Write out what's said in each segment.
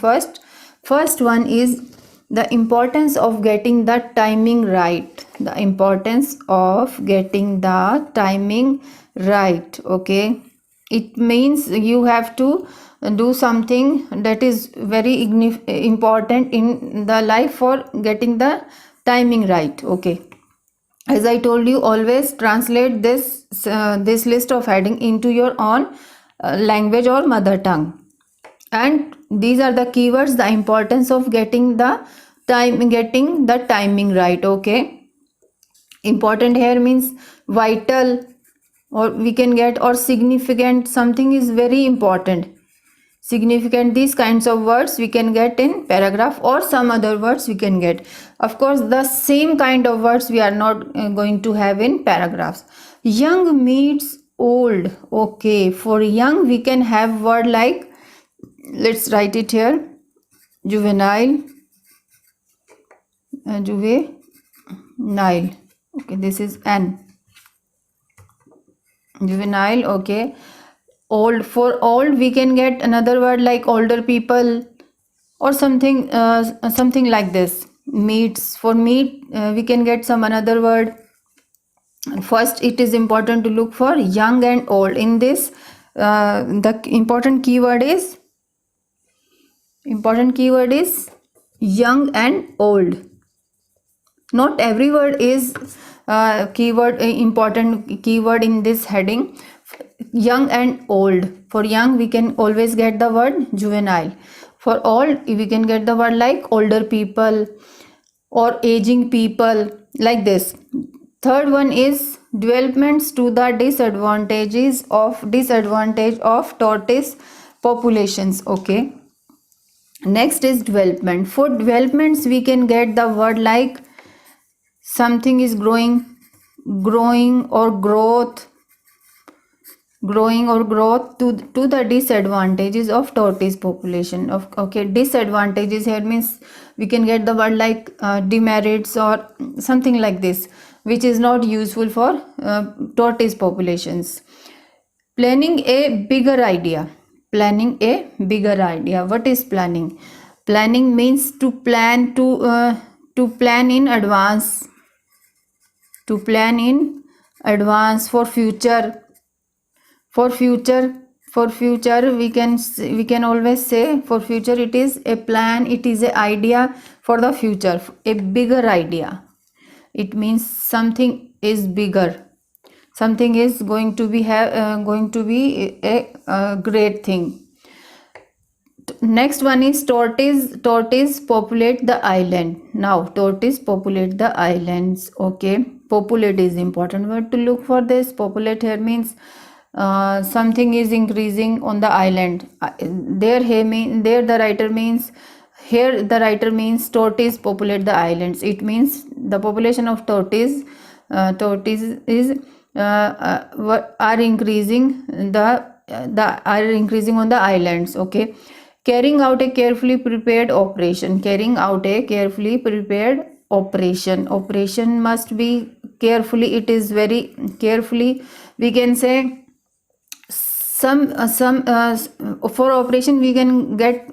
First one is the importance of getting the timing right. The importance of getting the timing right. Okay, it means you have to do something that is very important in the life for getting the timing right. Okay, as I told you, always translate this list of heading into your own language or mother tongue, and these are the keywords. The importance of getting the timing right. Okay, important here means vital, or we can get, or significant. Something is very important, significant. These kinds of words we can get in paragraph, or some other words we can get. Of course, the same kind of words we are not going to have in paragraphs. Young meets old. Okay, for young we can have word like, let's write it here, juvenile, juvenile. Okay, this is an juvenile. Okay, old, for old we can get another word like older people, or something like this. Meats, for meat we can get some another word. First, it is important to look for young and old. In this, the important keyword is young and old. Not every word is important keyword in this heading. Young and old. For young we can always get the word juvenile. For old we can get the word like older people or aging people, like this. Third one is developments to the disadvantage of tortoise populations. Okay, next is development. For developments we can get the word like something is growing or growth to the disadvantages of tortoise population. Okay, disadvantages here means we can get the word like demerits or something like this, which is not useful for tortoise populations. Planning a bigger idea. What is planning? Planning means to plan in advance. To plan in advance for future. For future we can always say, for future it is a plan, it is an idea for the future. A bigger idea, it means something is bigger, something is going to be a great thing. Next one is tortoise populate the island. Now tortoise populate the islands. Okay, populate is important word to look for this. Populate here means something is increasing on the island. There the writer means tortoise populate the islands. It means the population of tortoise is are increasing on the islands. Okay, carrying out a carefully prepared operation. Operation must be carefully. It is very carefully. We can say for operation we can get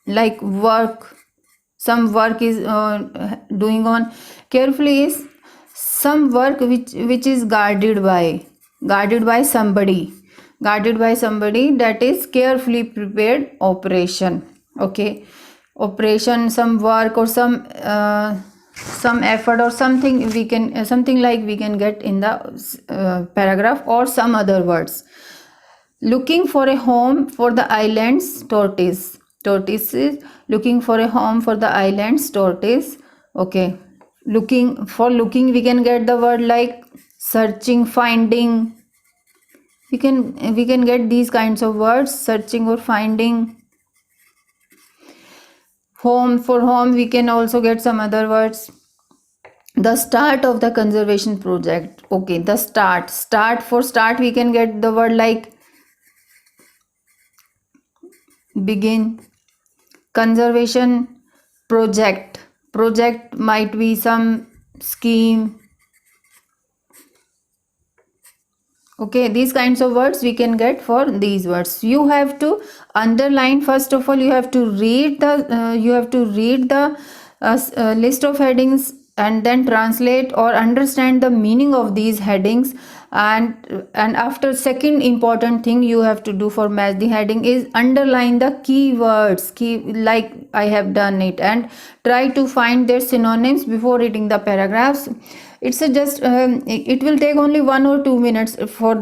like work. Some work is doing on. Carefully is some work which is guarded by somebody. That is carefully prepared operation. Okay, operation, some work or some effort or something we can we can get in the paragraph, or some other words. Looking for a home for the island's tortoise. Tortoise is looking for a home for the island's tortoise. Okay, looking we can get the word like searching, finding. We can get these kinds of words, searching or finding. Home, for home we can also get some other words. The start of the conservation project. Okay, the start. For start we can get the word like begin. Conservation project might be some scheme. Okay, these kinds of words we can get for these words. You have to underline. First of all, you have to read the list of headings, and then translate or understand the meaning of these headings. And after, second important thing you have to do for match the heading is underline the keywords, like I have done it, and try to find their synonyms before reading the paragraphs. It's a just it will take only 1 or 2 minutes for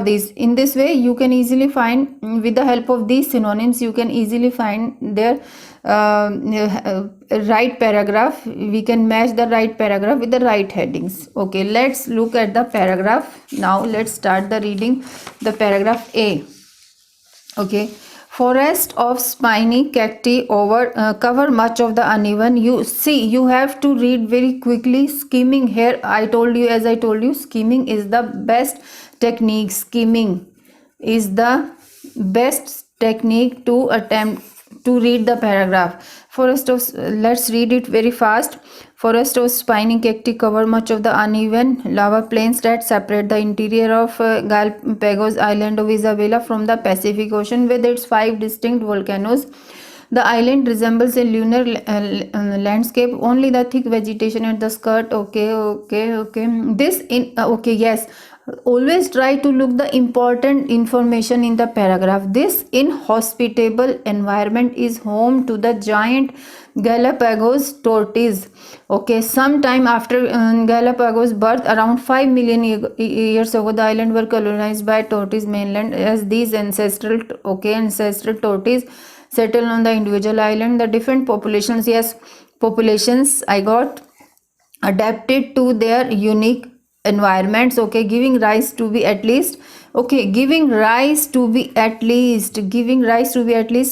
this. In this way you can easily find, with the help of these synonyms, you can easily find their right paragraph. We can match the right paragraph with the right headings. Okay, let's look at the paragraph now. Let's start the reading. The paragraph A. Okay, forest of spiny cacti cover much of the uneven. You see, you have to read very quickly. Skimming, here I told you, as I told you, skimming is the best technique. Skimming is the best technique to attempt to read the paragraph. Forest of, let's read it very fast. Forest of spiny cacti cover much of the uneven lava plains that separate the interior of Galapagos Island of Isabela from the Pacific Ocean with its 5 distinct volcanoes. The island resembles a lunar landscape, only the thick vegetation at the skirt. Okay. This in okay, yes. Always try to look the important information in the paragraph. This inhospitable environment is home to the giant Galapagos tortoise. Okay, sometime after Galapagos birth, around 5 million years ago, the island were colonized by tortoise mainland. As these ancestral tortoise settle on the individual island, the different populations, yes, populations I got, adapted to their unique environments. Okay, giving rise to be at least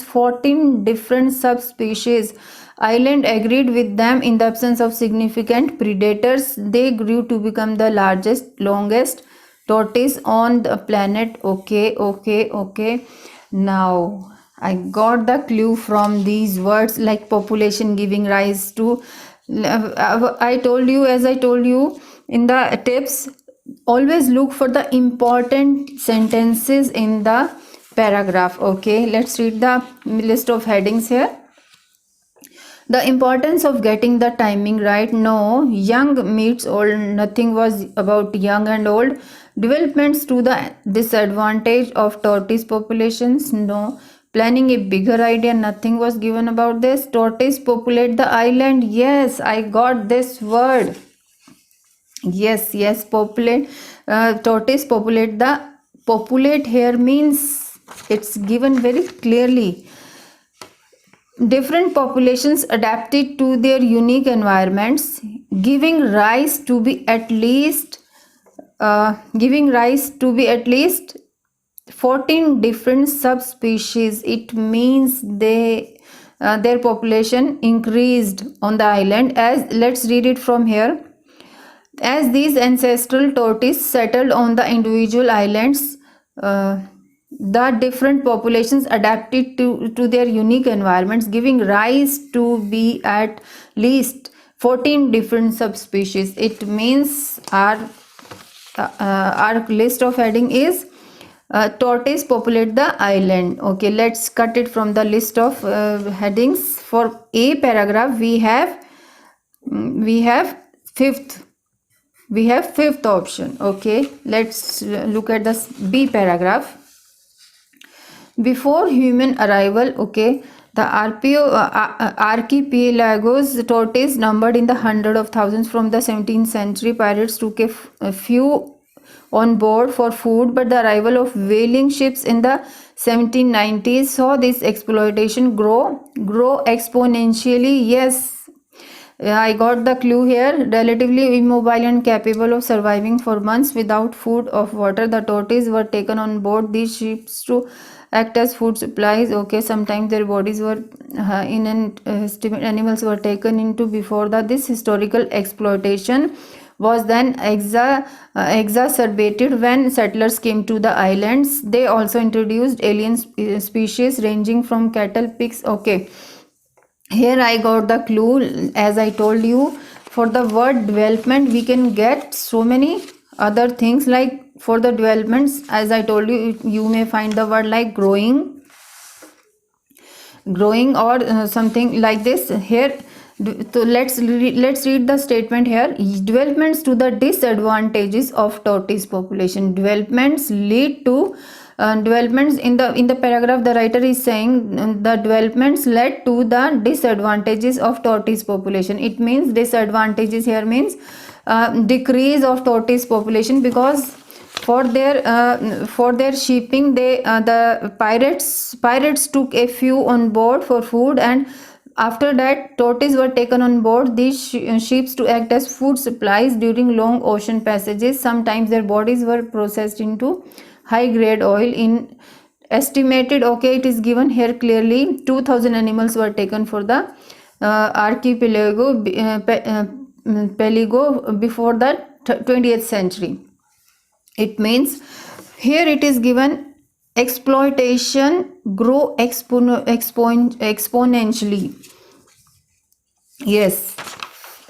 14 different subspecies. Island agreed with them. In the absence of significant predators, they grew to become the longest tortoise on the planet. Okay. Now I got the clue from these words, like population giving rise to. I told you in the tips, always look for the important sentences in the paragraph. Okay, let's read the list of headings here. The importance of getting the timing right. No, young meets old. Nothing was about young and old. Developments to the disadvantage of tortoise populations. No. Planning a bigger idea. Nothing was given about this. Tortoise populate the island. Yes, I got this word. Yes, populate. Tortoise populate here means it's given very clearly. Different populations adapted to their unique environments, giving rise to be at least 14 different subspecies. It means their population increased on the island. As let's read it from here. As these ancestral tortoises settled on the individual islands, the different populations adapted to their unique environments, giving rise to be at least 14 different subspecies. It means our list of heading is tortoise populate the island. Okay, let's cut it from the list of headings. For A paragraph, we have fifth option. Okay, let's look at the B paragraph. Before human arrival, okay, the archipelagos tortoise numbered in the hundred of thousands. From the 17th century, pirates took a few on board for food, but the arrival of whaling ships in the 1790s saw this exploitation grow exponentially. Yes, I got the clue here. Relatively immobile and capable of surviving for months without food or water, the tortoises were taken on board these ships to act as food supplies. Okay, sometimes their bodies were animals were taken into before that. This historical exploitation was then exacerbated when settlers came to the islands. They also introduced alien species ranging from cattle, pigs. Okay, here I got the clue. As I told you, for the word development we can get so many other things, like for the developments, as I told you, you may find the word like growing or something like this here. So let's read the statement here. Developments to the disadvantages of tortoise population. Developments lead to developments in the paragraph. The writer is saying the developments led to the disadvantages of tortoise population. It means disadvantages here means decrease of tortoise population, because for their shipping, the pirates took a few on board for food, and after that tortoise were taken on board these ships to act as food supplies during long ocean passages. Sometimes their bodies were processed into high grade oil. In estimated, okay, it is given here clearly, 2000 animals were taken for the archipelago before the 20th century. It means here it is given exploitation grow exponentially. Yes,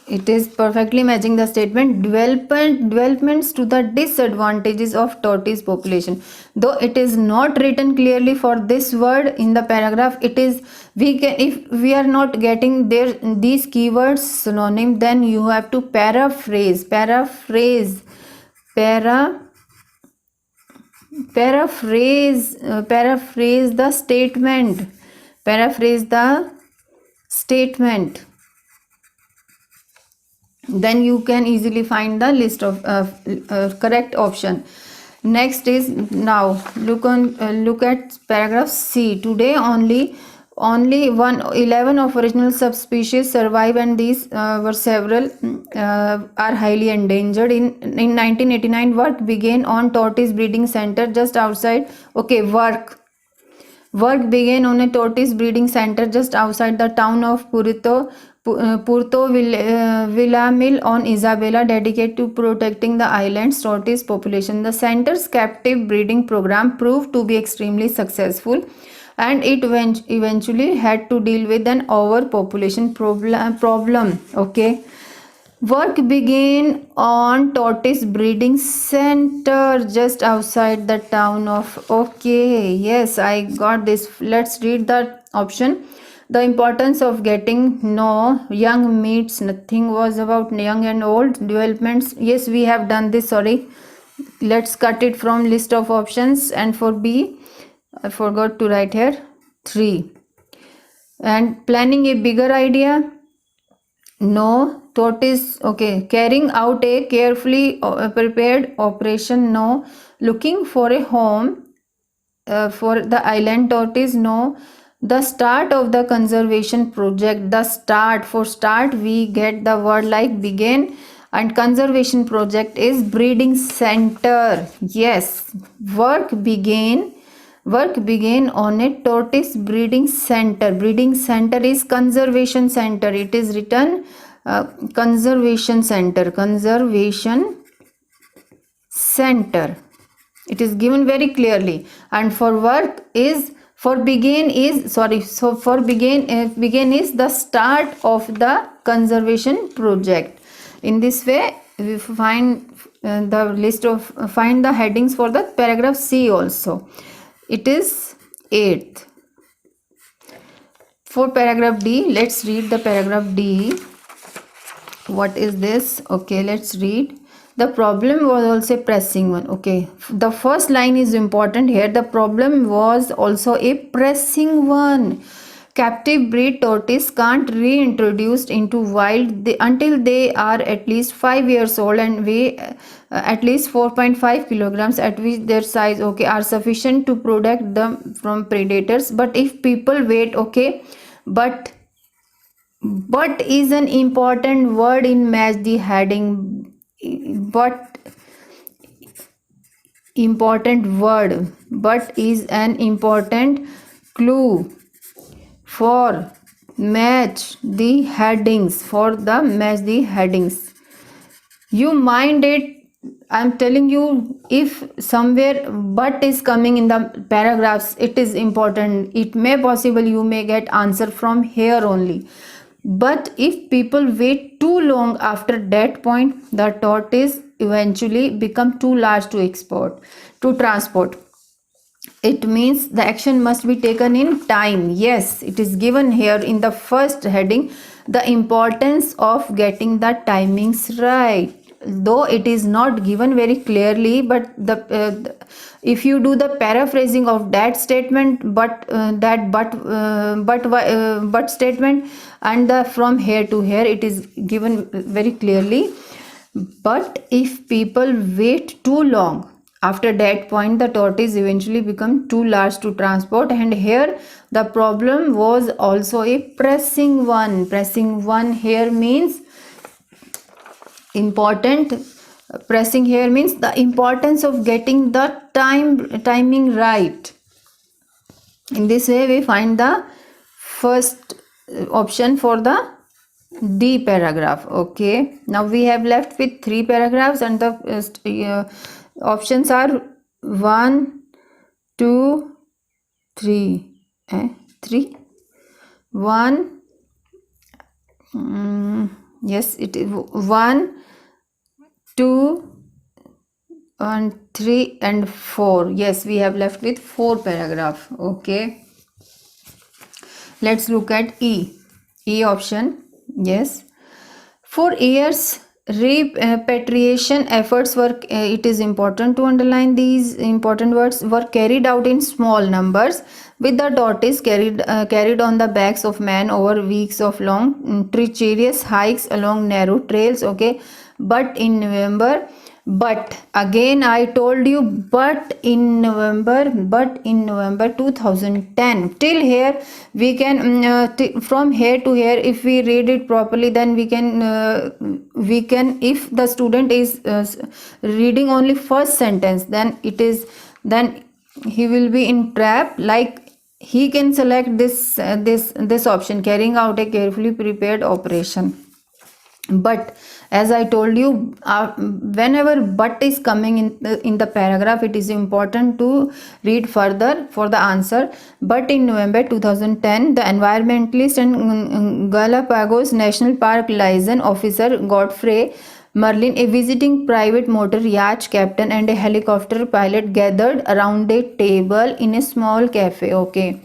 it is perfectly matching the statement. Developments to the disadvantages of tortoise population. Though it is not written clearly for this word in the paragraph, it is, we can, if we are not getting these keywords synonym, then you have to paraphrase the statement. Then you can easily find the list of correct option. Next is, now look at paragraph C. Today only 11 of original subspecies survive, and these were several are highly endangered. In 1989, work began on tortoise breeding center just outside. Okay, work began on a tortoise breeding center just outside the town of Puerto Villamil on Isabela, dedicated to protecting the island's tortoise population. The center's captive breeding program proved to be extremely successful, and it eventually had to deal with an overpopulation problem. Okay. Work began on tortoise breeding center just outside the town of, okay, yes, I got this. Let's read the option. The importance of getting no young meets nothing was about young and old developments. Yes, we have done this, sorry. Let's cut it from list of options. And for B, I forgot to write here 3. And planning a bigger idea, no. Tortoise, okay. Carrying out a carefully prepared operation, no. Looking for a home for the island tortoise, no. The start of the conservation project, the start, for start we get the word like begin, and conservation project is breeding center. Yes, work began on a tortoise breeding center. Breeding center is conservation center. It is written conservation center. It is given very clearly. And for work is, begin is the start of the conservation project. In this way we find find the headings for the paragraph C also. It is 8th. For paragraph D, let's read the paragraph D. What is this? Okay, let's read. The problem was also a pressing one. Okay, the first line is important here. The problem was also a pressing one. Captive breed tortoise can't reintroduced into wild until they are at least 5 years old and weigh at least 4.5 kilograms, at which their size, okay, are sufficient to protect them from predators. But if people wait, okay, but is an important word in match the heading. But important word, but is an important clue for match the headings. You mind it, I'm telling you, if somewhere but is coming in the paragraphs, it is important. It may possible you may get answer from here only. But if people wait too long after that point, the tortoise eventually become too large to transport. It means the action must be taken in time. Yes, it is given here in the first heading, the importance of getting the timings right. Though it is not given very clearly, but if you do the paraphrasing of that statement, but statement, and the from here to here, it is given very clearly. But if people wait too long, after that point, the tortoise eventually become too large to transport. And here the problem was also a pressing one. Pressing one here means important. Pressing here means the importance of getting the timing right. In this way, we find the first option for the D paragraph. Okay, now we have left with 3 paragraphs, and the options are 1, 2, 3. 3, 1. Yes, it is 1, 2, and 3 and 4. Yes, we have left with 4 paragraph. Okay, let's look at E option. Yes, for years repatriation efforts were, it is important to underline these important words, were carried out in small numbers, with the tortoise carried on the backs of men over weeks of long treacherous hikes along narrow trails. Okay, but in November, but again I told you, but in November 2010, till here we can from here to here, if we read it properly, then we can if the student is reading only first sentence, then he will be in trap. Like, he can select this option, carrying out a carefully prepared operation. But as I told you, whenever but is coming in the paragraph, it is important to read further for the answer. But in November 2010, the environmentalist and Galapagos National Park liaison officer Godfrey Merlin, a visiting private motor yacht captain, and a helicopter pilot gathered around a table in a small cafe. Okay,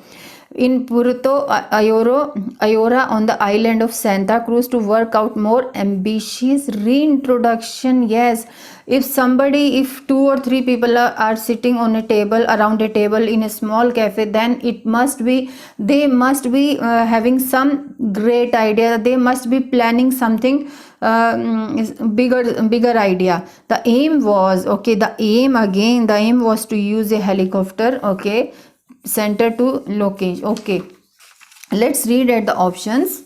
in Puerto Ayora on the island of Santa Cruz, to work out more ambitious reintroduction. Yes, if 2 or 3 people are sitting on a table, around a table in a small cafe, then they must be having some great idea. They must be planning something bigger idea. The aim was, okay, the aim was to use a helicopter, okay, center to location. Okay, let's read at the options.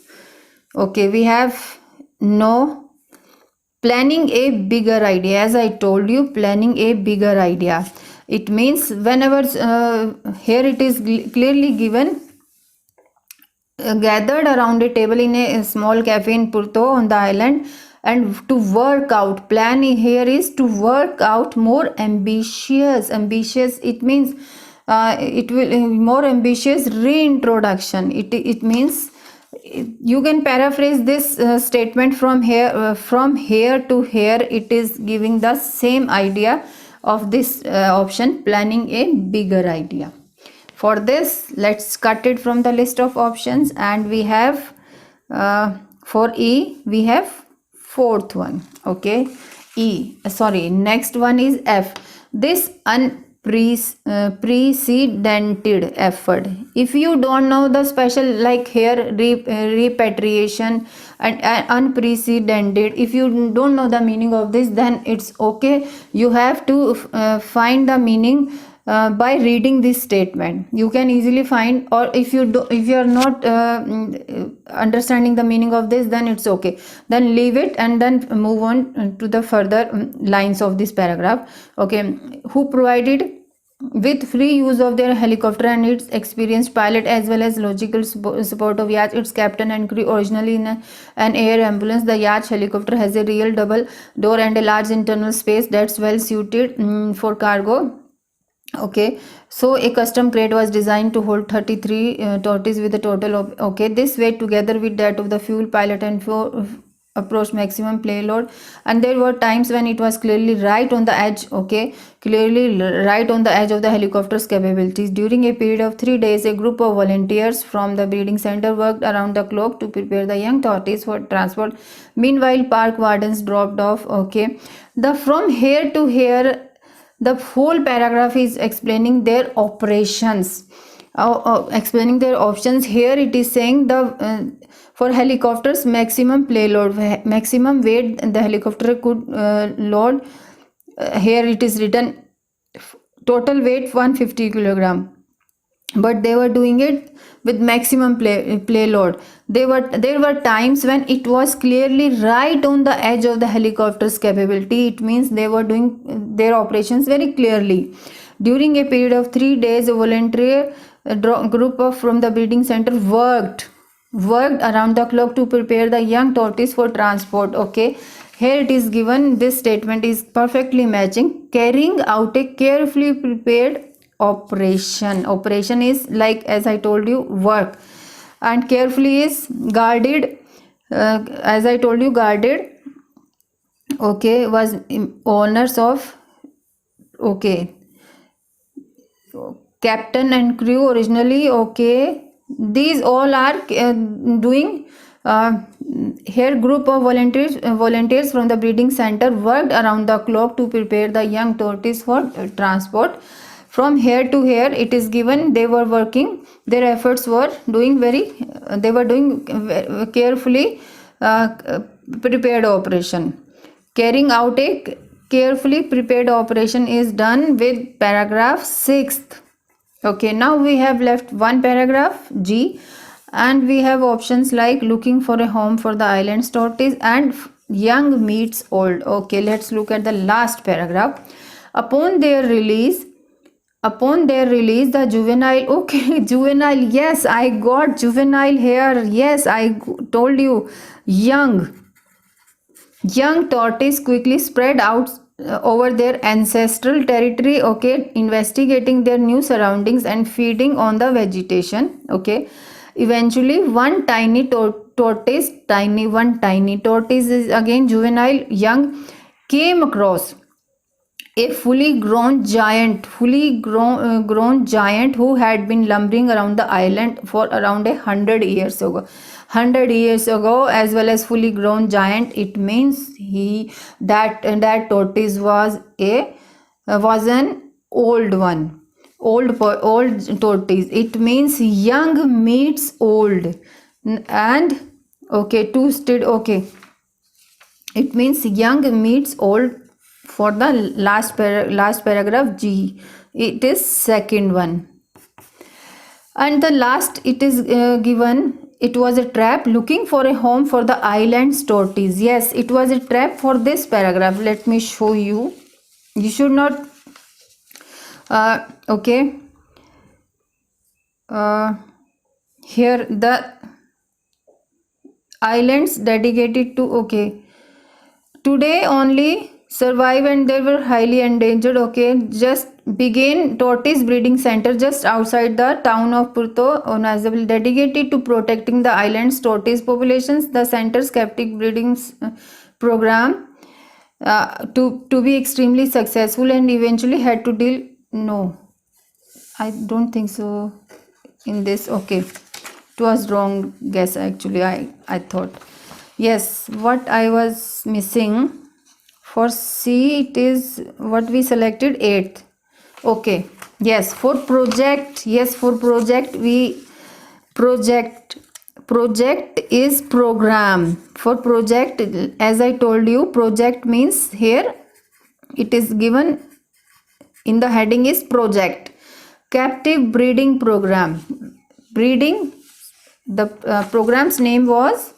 Okay, we have no planning a bigger idea. As I told you, planning a bigger idea, it means whenever here it is clearly given, gathered around a table in a small cafe in Puerto on the island, and to work out, planning here is to work out more ambitious. It means it will more ambitious reintroduction. It means, you can paraphrase this statement from here to here. It is giving the same idea of this option, planning a bigger idea. For this, let's cut it from the list of options, and we have for E we have 4th one. Okay, next one is F. This unprecedented effort. If you don't know the special, like here repatriation and unprecedented, if you don't know the meaning of this, then it's okay. You have to find the meaning by reading this statement. You can easily find, or if you are not understanding the meaning of this, then it's okay, then leave it and then move on to the further lines of this paragraph. Okay, who provided with free use of their helicopter and its experienced pilot, as well as logical support of yacht, its captain and crew. Originally in an air ambulance, the yacht helicopter has a real double door and a large internal space that's well suited for cargo Okay, so a custom crate was designed to hold 33 tortoises with a total of, okay, this weight together with that of the fuel pilot and approached maximum payload, and there were times when it was clearly right on the edge, okay, clearly right on the edge of the helicopter's capabilities. During a period of 3 days, a group of volunteers from the breeding center worked around the clock to prepare the young tortoise for transport. Meanwhile, park wardens dropped off, okay. The from here to here, the whole paragraph is explaining their operations, explaining their options. Here it is saying the for helicopters maximum payload, maximum weight the helicopter could load. Here it is written total weight 150 kilogram, but they were doing it with maximum payload. There were times when it was clearly right on the edge of the helicopter's capability. It means they were doing their operations very clearly. During a period of 3 days, a volunteer group of from the breeding center worked around the clock to prepare the young tortoise for transport. Okay, here it is given, this statement is perfectly matching. Carrying out a carefully prepared operation is like, as I told you, work, and carefully is guarded, as I told you, guarded, okay, was owners of, okay, captain and crew originally, okay. These all are doing here group of volunteers from the breeding center worked around the clock to prepare the young tortoise for transport. From here to here it is given they were working, their efforts were doing very, they were doing carefully prepared operation. Carrying out a carefully prepared operation is done with paragraph 6th. Okay, now we have left one paragraph G, and we have options like looking for a home for the island's tortoise and young meets old. Okay, let's look at the last paragraph. Upon their release, the juvenile, okay, juvenile, yes, I got juvenile here. Yes, I told you, young tortoise quickly spread out over their ancestral territory, okay, investigating their new surroundings and feeding on the vegetation. Okay, eventually one tiny tortoise is again juvenile, young, came across a fully grown giant who had been lumbering around the island for around 100 years ago. 100 years ago, as well as fully grown giant, it means that tortoise was an old one, old tortoise. It means young meets old, and okay, okay, it means young meets old. For the last paragraph G, it is second one, and the last it is given, it was a trap looking for a home for the island's tortoise. Yes, it was a trap for this paragraph. Let me show you. You should not okay, here the islands dedicated to, okay, today only survive and they were highly endangered. Okay, just began tortoise breeding center just outside the town of Puerto Onazabal, dedicated to protecting the island's tortoise populations. The center's captive breeding program to be extremely successful and eventually had to deal, no, I don't think so in this. Okay, it was wrong guess actually. I thought, yes, what I was missing. For C, it is what we selected 8th. Okay, yes, for project, we project is program. For project, as I told you, project means here it is given in the heading is project. Captive breeding program. Breeding, the program's name was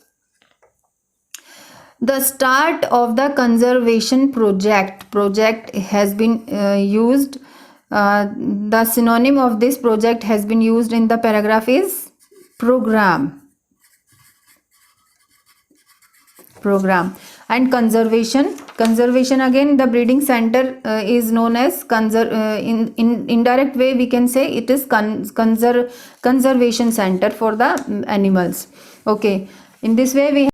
the start of the conservation project. Project has been used. The synonym of this project has been used in the paragraph is program, and conservation Conservation, again the breeding center is known as in indirect way we can say it is conservation center for the animals. Okay, in this way we